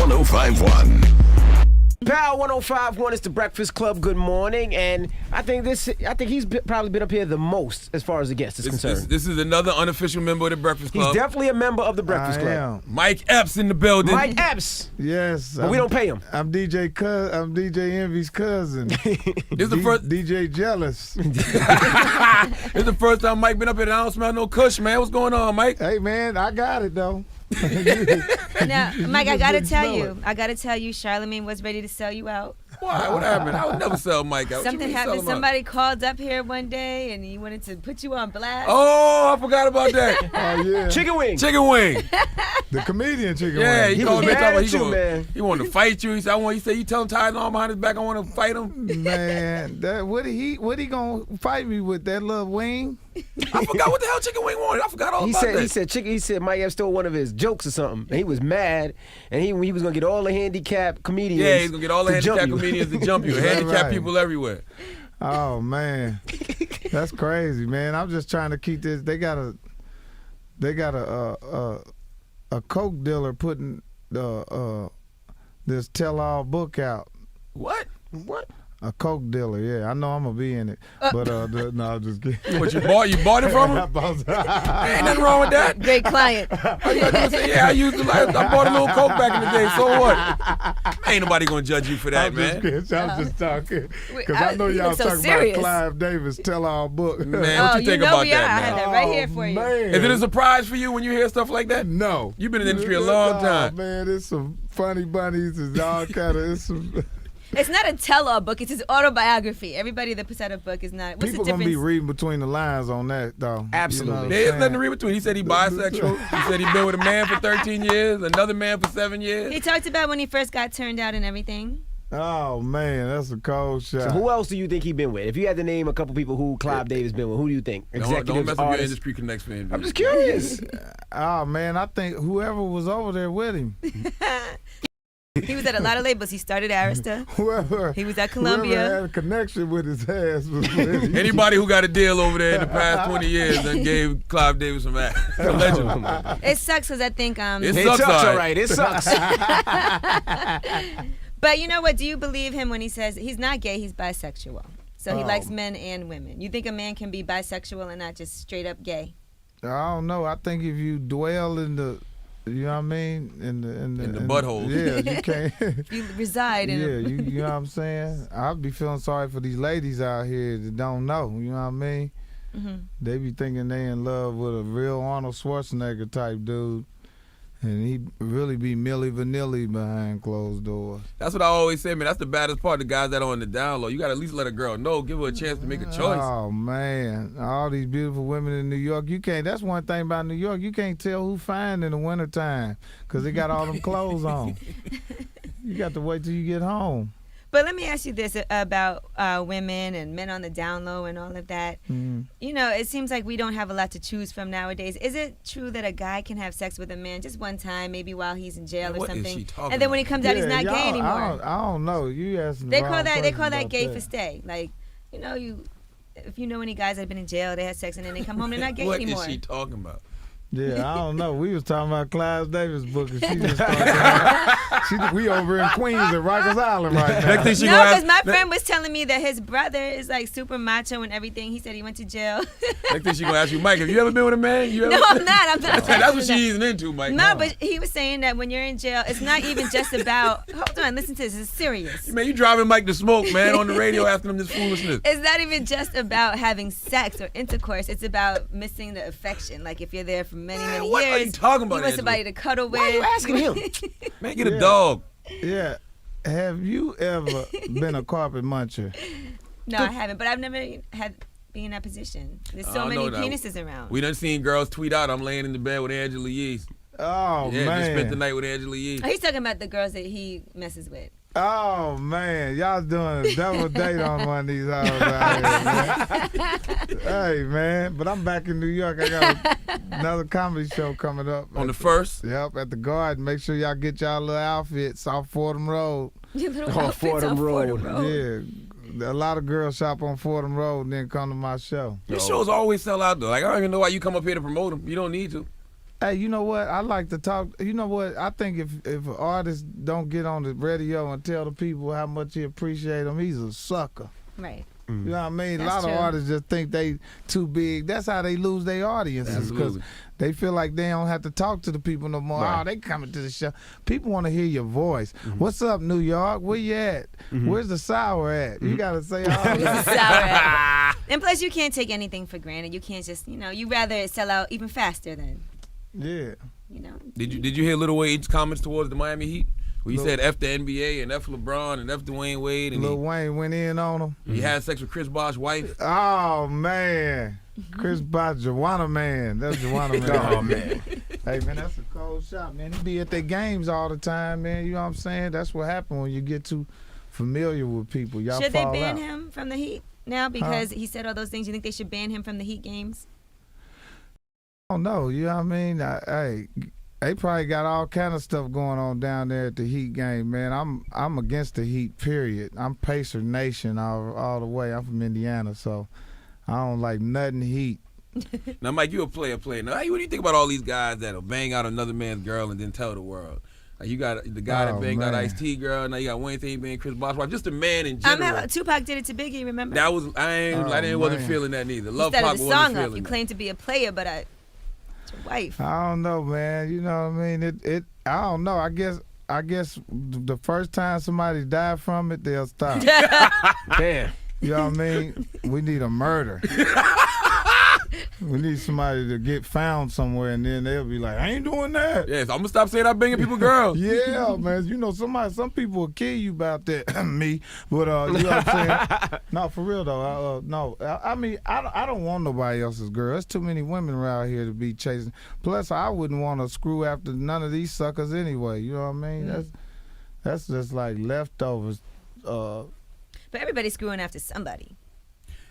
1051. Power 1051 is the Breakfast Club. Good morning, and I think he's probably been up here the most as far as the guest is concerned. This is another unofficial member of the Breakfast Club. He's definitely a member of the Breakfast Club. Am. Mike Epps in the building. Mike Epps. Yes, But we don't pay him. I'm DJ Envy's cousin. This is the first. DJ Jealous. This is the first time Mike been up here, and I don't smell no kush, man. What's going on, Mike? Hey man, I got it though. Now, Mike, I gotta tell you, Charlamagne was ready to sell you out. Why? What happened? I would never sell Mike out. Something happened. Somebody called up here one day and he wanted to put you on blast. Oh, I forgot about that. Oh yeah. Chicken wing. Chicken wing. The comedian Chicken Yeah, Wing. he called me was mad talking at you, man. he wanted to fight you. He said, you tell him tie his arm behind his back. I want to fight him. Man, what he gonna fight me with, that little wing? I forgot what the hell Chicken Wing wanted. I forgot all about that. He said Mike Epps stole one of his jokes or something, and he was mad, and he was gonna get all the handicapped comedians. Yeah, he's gonna get all the to jump handicapped you. comedians to jump you. Is that Handicapped right? people everywhere. Oh man, that's crazy, man. I'm just trying to keep this. They got a coke dealer putting this tell-all book out. What? A coke dealer, yeah. I know I'm gonna be in it, but no, I'm just kidding. What, you bought it from him? Ain't nothing wrong with that. Great client. All you gotta do is say, yeah, I bought a little coke back in the day. So what? Ain't nobody gonna judge you for that, I'm man. just talking because I- I know you y'all look so talking serious. about Clive Davis tell-all book. Man, what you think about we are. I that, had man? that right here for you. Man. Is it a surprise for you when you hear stuff like that? No. You've been in the industry a long time. Oh, man, it's some funny bunnies and all kind of. It's some. It's not a tell-all book. It's his autobiography. Everybody that puts out a book is not. What's People the gonna difference? be reading between the lines on that, though. Absolutely. There's nothing to read between. He said he bisexual. He said he been with a man for 13 years, another man for 7 years. He talked about when he first got turned out and everything. Oh man, that's a cold shot. So who else do you think he been with? If you had to name a couple people who Clive Davis been with, who do you think? Don't Executives, mess up your artists? industry connects for him. I'm just curious. Oh man, I think whoever was over there with him, He was at a lot of labels. He started Arista. whoever He was at whoever Columbia. had a connection with his ass was with him. Anybody who got a deal over there in the past 20 years and gave Clive Davis some ass. Allegedly. It sucks because I think It It sucks, sucks, all all right. right. It sucks. But you know what? Do you believe him when he says he's not gay, he's bisexual? So he Oh. likes men and women. You think a man can be bisexual and not just straight up gay? I don't know. I think if you dwell in the, you know what I mean, in the butthole. Yeah, you can't. You reside in Yeah, you know what I'm saying? I'd be feeling sorry for these ladies out here that don't know, you know what I mean? Mm-hmm. They be thinking they in love with a real Arnold Schwarzenegger type dude, and he really be Milli Vanilli behind closed doors. That's what I always say, man. That's the baddest part. The guys that are on the down low. You got to at least let a girl know. Give her a chance to make a choice. Oh, man. All these beautiful women in New York, you can't, that's one thing about New York, you can't tell who fine in the wintertime because they got all them clothes on. You got to wait till you get home. But let me ask you this about women and men on the down low and all of that. Mm. You know, it seems like we don't have a lot to choose from nowadays. Is it true that a guy can have sex with a man just one time, maybe while he's in jail Man, or what is something, she talking and then when he about? comes out, he's not y'all, gay anymore? I don't know. You asking They the call wrong that person gay about for that. stay. Like, you know, if you know any guys that have been in jail, they had sex and then they come home, they're not gay What anymore. is she talking about? Yeah, I don't know. We was talking about Clive Davis' book, and she just started. We over in Queens at Rikers Island right now. Next thing she No, gonna because ask, my friend was telling me that his brother is like super macho and everything. He said he went to jail. Next thing she gonna ask you, Mike, have you ever been with a man? You ever No, I'm not. I'm not. That's what she's easing into, Mike. No, but he was saying that when you're in jail, it's not even just about. Hold on, listen to this. It's serious. Man, you driving Mike to smoke, man, on the radio asking him this foolishness. It's not even just about having sex or intercourse. It's about missing the affection. Like if you're there for many, many what years, are you talking about, you want Angela? somebody to cuddle with. Why are you asking him? Man, get a Yeah. dog. Yeah. Have you ever been a carpet muncher? No, I haven't. But I've never had been in that position. There's so I many know that. penises around. We done seen girls tweet out, I'm laying in the bed with Angela Yee. Oh, Yeah, man. just spent the night with Angela Yee. Oh, he's talking about the girls that he messes with. Oh, man. Y'all doing a double date on one of these hoes out here, man. Hey, man. But I'm back in New York. I got another comedy show coming up. On the first? Yep, at the Garden. Make sure y'all get y'all little outfits off Fordham Road. Your little On outfits Fordham on Road. Fordham Road. Yeah. A lot of girls shop on Fordham Road and then come to my show. Your shows always sell out, though. Like, I don't even know why you come up here to promote them. You don't need to. Hey, you know what? I like to talk. You know what? I think if an artist don't get on the radio and tell the people how much he appreciate them, he's a sucker. Right. You know what I mean? That's a lot true. of artists just think they too big. That's how they lose their audiences because they feel like they don't have to talk to the people no more. Right. Oh, they coming to the show. People want to hear your voice. What's up, New York? Where you at? Where's the sour at? You got to say all that. Sour. And plus, you can't take anything for granted. You can't just, you rather sell out even faster than, Yeah. Did you hear Lil Wayne's comments towards the Miami Heat? Where he said F the NBA and F LeBron and F Dwayne Wade and Lil Wayne went in on him. he had sex with Chris Bosh's wife. Oh, man. Chris Bosh, Joanna Man. That's Joanna Man. Oh, man. Hey, man, that's a cold shot, man. He be at their games all the time, man. You know what I'm saying? That's what happened when you get too familiar with people. Y'all Should they fall ban out. him from the Heat now because he said all those things? You think they should ban him from the Heat games? I don't know. You know what I mean? Hey, they probably got all kind of stuff going on down there at the Heat game, man. I'm against the Heat, period. I'm Pacer Nation all the way. I'm from Indiana, so I don't like nothing Heat. Now, Mike, you a player. Now, what do you think about all these guys that'll bang out another man's girl and then tell the world? Like you got the guy that banged out Ice-T girl. Now you got Wayne Thing banging Chris Bosh's wife. Just a man in general. Tupac did it to Biggie, remember? That was I wasn't man. feeling that neither. You Love started Pop the wasn't song feeling up. You that. claim to be a player, but it's your wife. I don't know, man. You know what I mean? I don't know. I guess the first time somebody died from it, they'll stop. Damn. You know what I mean? We need a murder. We need somebody to get found somewhere, and then they'll be like, I ain't doing that. Yes, I'm gonna stop saying I'm banging people girls. Yeah, man. You know, some people will kill you about that. Me, but you know what I'm saying? No, for real though. No, I mean, I don't want nobody else's girl. There's too many women around here to be chasing. Plus, I wouldn't want to screw after none of these suckers anyway. You know what I mean? That's just like leftovers. But everybody's screwing after somebody.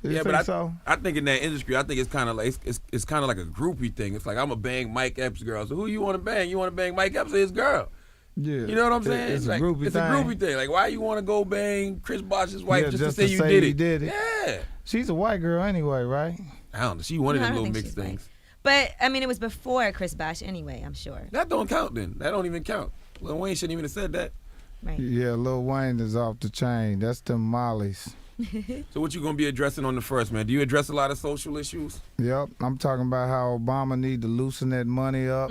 Yeah, but so? I think in that industry, I think it's kind of like it's kind of like a groupie thing. It's like I'm gonna bang Mike Epps' girl. So who you want to bang? You want to bang Mike Epps or his girl? Yeah, You know what I'm saying? It's a like, groupie it's thing. a groupie thing. Like why you want to go bang Chris Bosh's wife Yeah, just to say you did it? did it. Yeah. She's a white girl anyway, right? I don't know. She one of No, I them don't little think mixed she's things. But, I mean, it was before Chris Bosh anyway, I'm sure. That don't count then. That don't even count. Lil Wayne shouldn't even have said that. Right. Yeah, Lil Wayne is off the chain. That's them mollies. So what you gonna be addressing on the first, man? Do you address a lot of social issues? Yep, I'm talking about how Obama need to loosen that money up.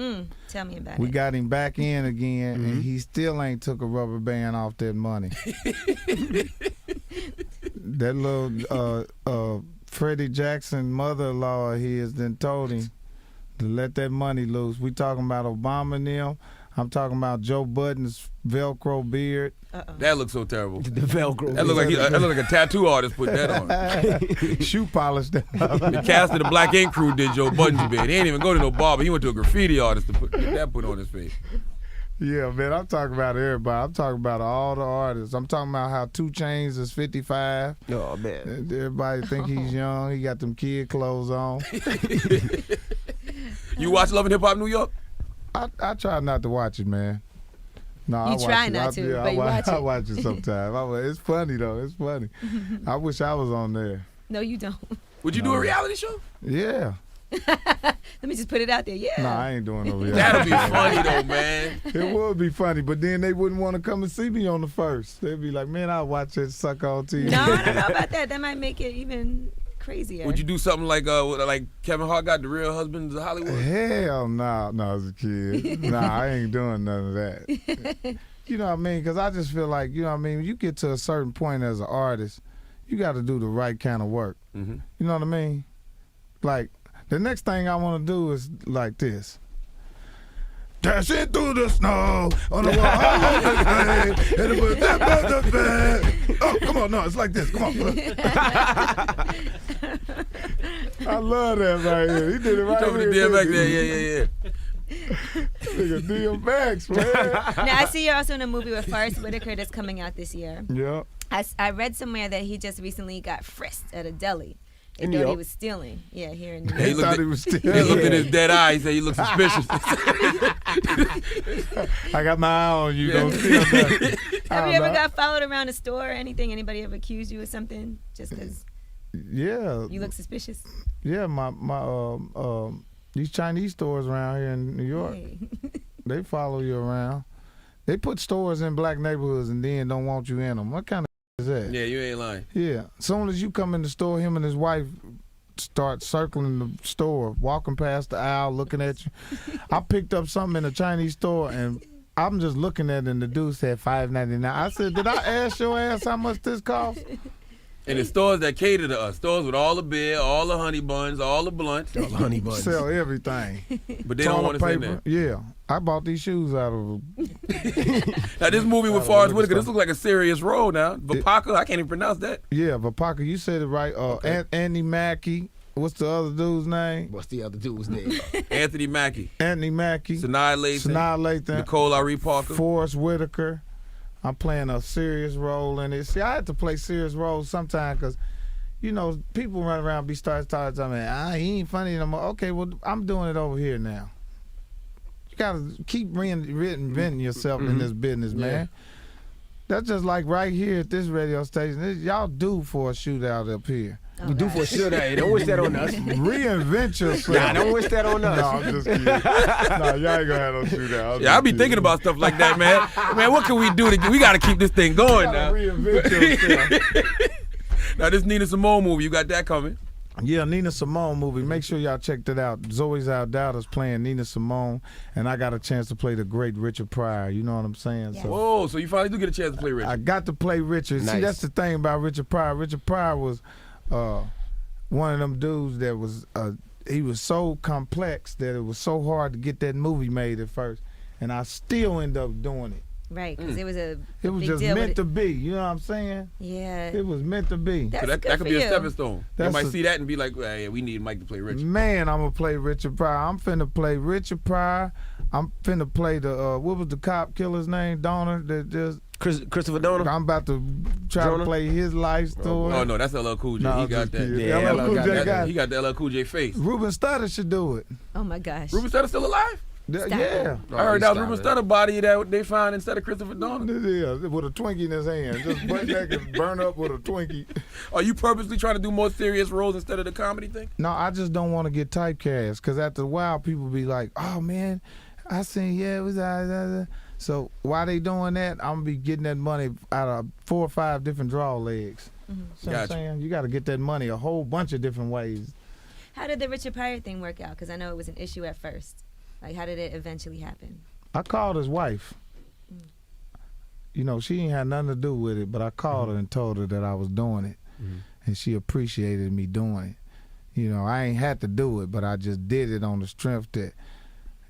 Tell me about We it. got him back in again, and he still ain't took a rubber band off that money. That little Freddie Jackson mother-in-law of his then told him to let that money loose. We talking about Obama and them. I'm talking about Joe Budden's Velcro beard. That looks so terrible. The Velcro. That look like a tattoo artist put that on. Shoe polished that. The cast of the Black Ink Crew did Joe Budden's beard. He ain't even go to no barber. He went to a graffiti artist to get that put on his face. Yeah, man, I'm talking about everybody. I'm talking about all the artists. I'm talking about how 2 Chainz is 55. Oh, man. And everybody think he's young. He got them kid clothes on. You watch Love and Hip Hop New York? I try not to watch it, man. No, I watch try it. not to, but you watch I it. watch it sometimes. It's funny though. It's funny. I wish I was on there. No, you don't. Would you do a reality show? Yeah. Let me just put it out there. Yeah. No, I ain't doing no reality. That'll be funny though, man. It would be funny, but then they wouldn't want to come and see me on the first. They'd be like, "Man, I'll watch it suck on TV." No, I don't know about that. That might make it even crazier. Would you do something like Kevin Hart got The Real Husbands of Hollywood? Hell no, as a kid. Nah, I ain't doing none of that. You know what I mean? Because I just feel like, you know what I mean, when you get to a certain point as an artist, you got to do the right kind of work. Mm-hmm. You know what I mean? Like, the next thing I want to do is like this. Dashing through the snow on the wall. Oh, come on, no, it's like this. Come on. I love that right here. He did it right Told me here. the DMX there, yeah. Nigga, DMX, man. Now, I see you're also in a movie with Forrest Whitaker that's coming out this year. Yeah. I read somewhere that he just recently got frisked at a deli. They In New thought he York? was stealing. Yeah, here in New He York. looked thought at- he was still. He looked in his dead eye. He said he looked suspicious. I got my eye on you. Don't steal nothing. Have you ever got followed around a store or anything? Anybody ever accused you of something just because Yeah. you look suspicious? Yeah, my These Chinese stores around here in New York, they follow you around. They put stores in black neighborhoods and then don't want you in them. What kind of is that? Yeah, you ain't lying. Yeah. As soon as you come in the store, him and his wife start circling the store, walking past the aisle, looking at you. I picked up something in a Chinese store and I'm just looking at it and the dude said $5.99. I said, did I ask your ass how much this costs? And the stores that cater to us, stores with all the beer, all the honey buns, all the blunts. All the honey buns. Sell everything. But they don't want to send that. Yeah. I bought these shoes out of Now, this movie with Forrest Whitaker, this looks like a serious role now. Vipaka, I can't even pronounce that. Yeah, Vipaka, you said it right. Andy Mackie. What's the other dude's name? What's the other dude's name? Anthony Mackie. Anthony Mackie. Sanaa Lathan. Nicole Ari Parker. Forrest Whitaker. I'm playing a serious role in it. See, I had to play serious roles sometimes because, you know, people run around be starting to tell me, he ain't funny no more. Okay, well, I'm doing it over here now. You got to keep reinventing yourself in this business, man. That's just like right here at this radio station. Y'all due for a shootout up here. We do for a shootout. Don't wish that on us. Reinvent yourself. Nah, don't wish that on us. No, I'm just kidding. No, y'all ain't gonna have no shootout. Yeah, I be thinking about stuff like that, man. Man, what can we do we got to keep this thing going now. Reinvent yourself. Now, this Nina Simone movie, you got that coming. Yeah, Nina Simone movie. Make sure y'all check that out. Zoe Zaldata's playing Nina Simone, and I got a chance to play the great Richard Pryor. You know what I'm saying? Yes. So Whoa, so you finally do get a chance to play Richard. I got to play Richard. Nice. See, that's the thing about Richard Pryor. Richard Pryor was one of them dudes that was he was so complex that it was so hard to get that movie made at first, and I still end up doing it. Right, because it was a It was big just deal meant to be. You know what I'm saying? Yeah. It was meant to be. That's So that good could for be you. a stepping stone. You That's might a- see that and be like, well, yeah, we need Mike to play Richard. Man, I'm gonna play Richard Pryor. I'm finna play Richard Pryor. I'm finna play the what was the cop killer's name? Donner. That just Christopher Donner. I'm about to try Jonah? to play his life story. Oh, no, that's LL Cool J. No, He I'm got just that. kidding. Yeah, LL Cool got J that. got He got the LL Cool J face. Ruben Studdard should do it. Oh my gosh. Ruben Studdard still alive? Yeah. I heard that was he's Ruben starving. Studdard body that they found instead of Christopher Donner. Yeah, with a Twinkie in his hand. Just butt naked and burn up with a Twinkie. Are you purposely trying to do more serious roles instead of the comedy thing? No, I just don't want to get typecast because after a while people be like, oh man, I seen, yeah, it was. So while they doing that, I'm going to be getting that money out of 4 or 5 different draw legs. See what I'm Gotcha. saying? You got to get that money a whole bunch of different ways. How did the Richard Pryor thing work out? Because I know it was an issue at first. Like, how did it eventually happen? I called his wife. You know, she ain't had nothing to do with it, but I called her and told her that I was doing it. And she appreciated me doing it. You know, I ain't had to do it, but I just did it on the strength that,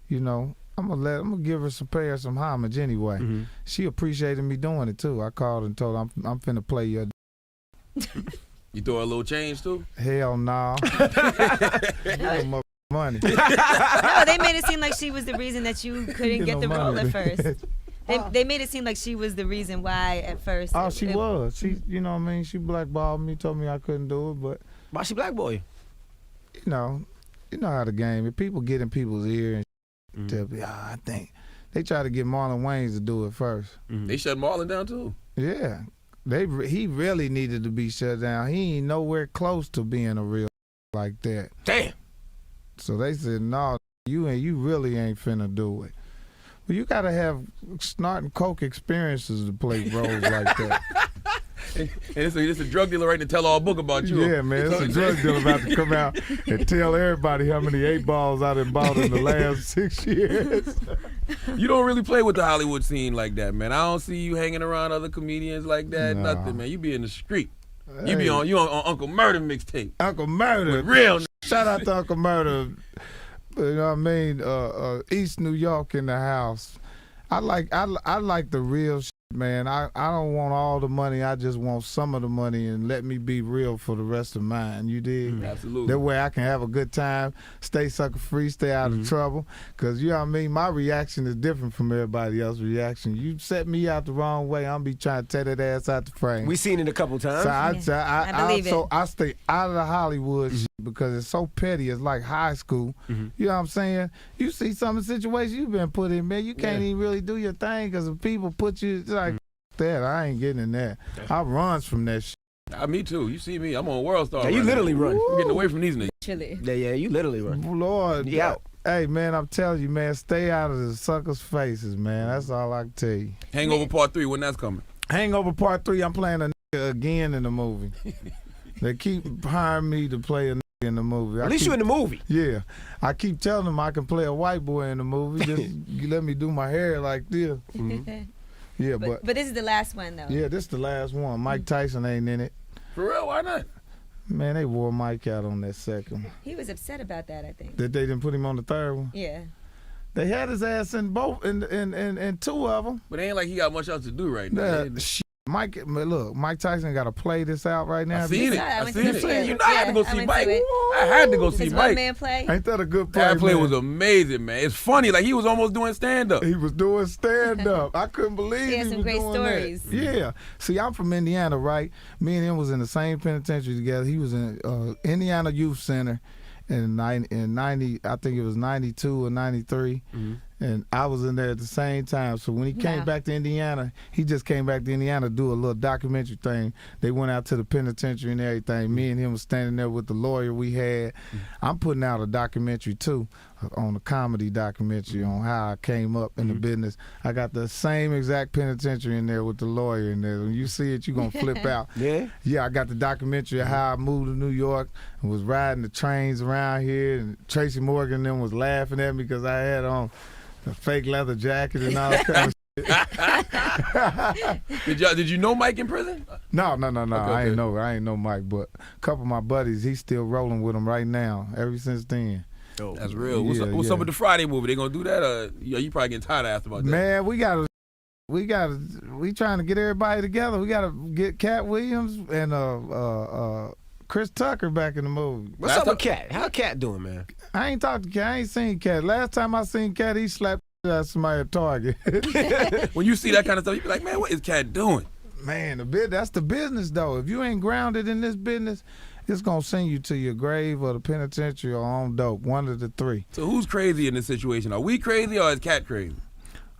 you know, I'm gonna give her pay her some homage anyway. She appreciated me doing it too. I called and told her I'm finna play your You throw a little change too? hell no. Give them money. No, they made it seem like she was the reason that you couldn't get no the role money. at first. They made it seem like she was the reason why at first. Oh, she was. She, you know what I mean? She blackballed me, told me I couldn't do it, but Why she black boy? you know how the game. If people get in people's ear and tell me, I think they try to get Marlon Wayans to do it first. They shut Marlon down too. Yeah, he really needed to be shut down. He ain't nowhere close to being a real like that. Damn. So they said, no, you really ain't finna do it. Well, you gotta have snort and coke experiences to play roles like that. And it's a drug dealer writing a tell-all book about you. Yeah, man, it's a drug dealer about to come out and tell everybody how many 8 balls I done bought in the last 6 years. You don't really play with the Hollywood scene like that, man. I don't see you hanging around other comedians like that. No. Nothing, man. You be in the street. Hey. You on Uncle Murder mixtape. Uncle Murder. With real Shout out to Uncle Murder. You know what I mean? East New York in the house. I like the real shit, man. I don't want all the money. I just want some of the money and let me be real for the rest of mine. You dig? Absolutely. That way I can have a good time, stay sucker free, stay out of trouble. Because, you know what I mean? My reaction is different from everybody else's reaction. You set me out the wrong way, I'm be trying to tear that ass out the frame. We seen it a couple times. So I believe it. I stay out of the Hollywood shit because it's so petty. It's like high school. You know what I'm saying? You see some of the situations you've been put in, man. You can't even really do your thing because if people put you, it's like, that. I ain't getting in that. I runs from that shit. Me too. You see me, I'm on World Star. Yeah, you literally run. I'm getting away from these niggas. Literally. Yeah, you literally run. Lord. You out. Hey, man, I'm telling you, man, stay out of the suckers' faces, man. That's all I can tell you. Hangover Part 3, when that's coming? Hangover Part 3, I'm playing a nigga again in the movie. They keep hiring me to play a nigga in the movie. At least you in the movie. Yeah. I keep telling them I can play a white boy in the movie. Just let me do my hair like this. Yeah, But this is the last one, though. Yeah, this is the last one. Mike Tyson ain't in it. For real, why not? Man, they wore Mike out on that second one. He was upset about that, I think. That they didn't put him on the third one? Yeah. They had his ass in both, in two of them. But it ain't like he got much else to do right now. Mike Tyson got to play this out right now. I seen it. I I went seen to it. see it. You know I had to go Yeah, I see went Mike. to it. I had to go see His Mike. one-man play. Ain't that a good play, That play man? was amazing, man. It's funny, like he was almost doing stand-up. He was doing stand-up. I couldn't believe He had some was great doing stories. that. Yeah. See, I'm from Indiana, right? Me and him was in the same penitentiary together. He was in Indiana Youth Center in 90, I think it was 92 or 93. And I was in there at the same time. So when he came back to Indiana, he just came back to Indiana to do a little documentary thing. They went out to the penitentiary and everything. Me and him was standing there with the lawyer we had. I'm putting out a documentary too, on a comedy documentary on how I came up in the business. I got the same exact penitentiary in there with the lawyer in there. When you see it, you're going to flip out. Yeah? Yeah, I got the documentary of how I moved to New York and was riding the trains around here. And Tracy Morgan and them was laughing at me because I had on a fake leather jacket and all that kind of shit. Did you know Mike in prison? No. Okay. I ain't know Mike, but a couple of my buddies, he's still rolling with him right now, ever since then. That's real. What's up with the Friday movie? They gonna do that? Or you probably getting tired of asking about that? Man, we trying to get everybody together. We gotta get Cat Williams and Chris Tucker back in the movie. What's up with Cat? How Cat doing, man? I ain't talked to Cat. I ain't seen Cat. Last time I seen Cat, he slapped at somebody at Target. When you see that kind of stuff, you be like, man, what is Cat doing? Man, that's the business, though. If you ain't grounded in this business, it's going to send you to your grave or the penitentiary or on dope, one of the three. So who's crazy in this situation? Are we crazy or is Cat crazy?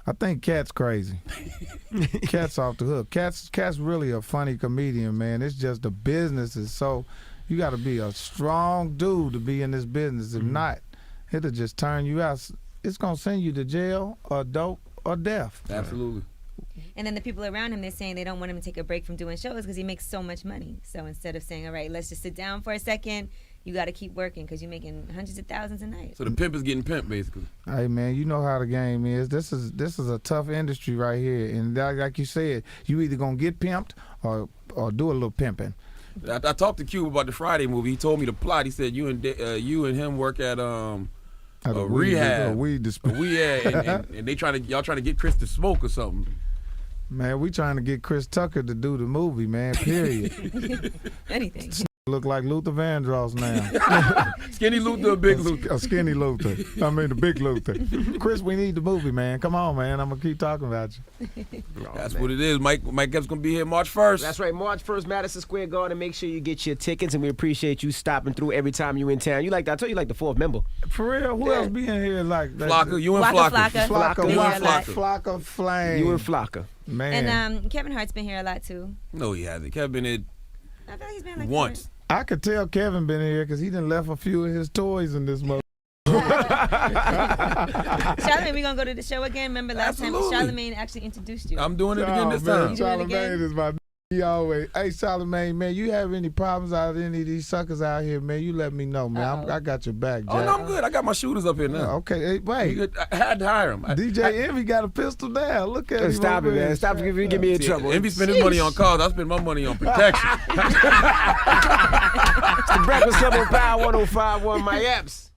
I think Cat's crazy. Cat's off the hook. Cat's really a funny comedian, man. It's just the business is so, you got to be a strong dude to be in this business. If not, it'll just turn you out. It's going to send you to jail or dope or death. Absolutely. And then the people around him, they're saying they don't want him to take a break from doing shows because he makes so much money. So instead of saying, all right, let's just sit down for a second, you got to keep working because you're making hundreds of thousands a night. So the pimp is getting pimped, basically. Hey, man, you know how the game is. This is a tough industry right here. And like you said, you either going to get pimped or do a little pimping. I talked to Cube about the Friday movie. He told me the plot. He said you and him work at a rehab. A weed dispensary. And y'all trying to get Chris to smoke or something. Man, we trying to get Chris Tucker to do the movie, man, period. Anything. Look like Luther Vandross now. Skinny Luther or Big Luther? A skinny Luther. I mean, the big Luther. Chris, we need the movie, man. Come on, man. I'm going to keep talking about you. That's what it is. Mike Epps going to be here March 1st. That's right, March 1st, Madison Square Garden. Make sure you get your tickets, and we appreciate you stopping through every time you in town. I told you like the fourth member. For real? Who else be in here like that? Flocka, you and Flocka. Flocka Flame. You and Flocka. Man. And Kevin Hart's been here a lot, too. No, he hasn't. Kevin been here I feel like he's been like once. I could tell Kevin been in here because he done left a few of his toys in this mother. Charlamagne, we gonna go to the show again. Remember last Absolutely. time Charlamagne actually introduced you. I'm doing it again this time. You doing it again? Charlamagne is my he always. Hey, Charlamagne, man, you have any problems out of any of these suckers out here, man? You let me know, man. I got your back, Jack. Oh, no, I'm good. I got my shooters up here now. Okay, hey, wait. I had to hire him. DJ Envy got a pistol now. Look at him. Stop it, man. Stop it. Get me in trouble. Envy spend his money on cars. I spend my money on protection. It's the Breakfast Club on Power 105.1 My Epps.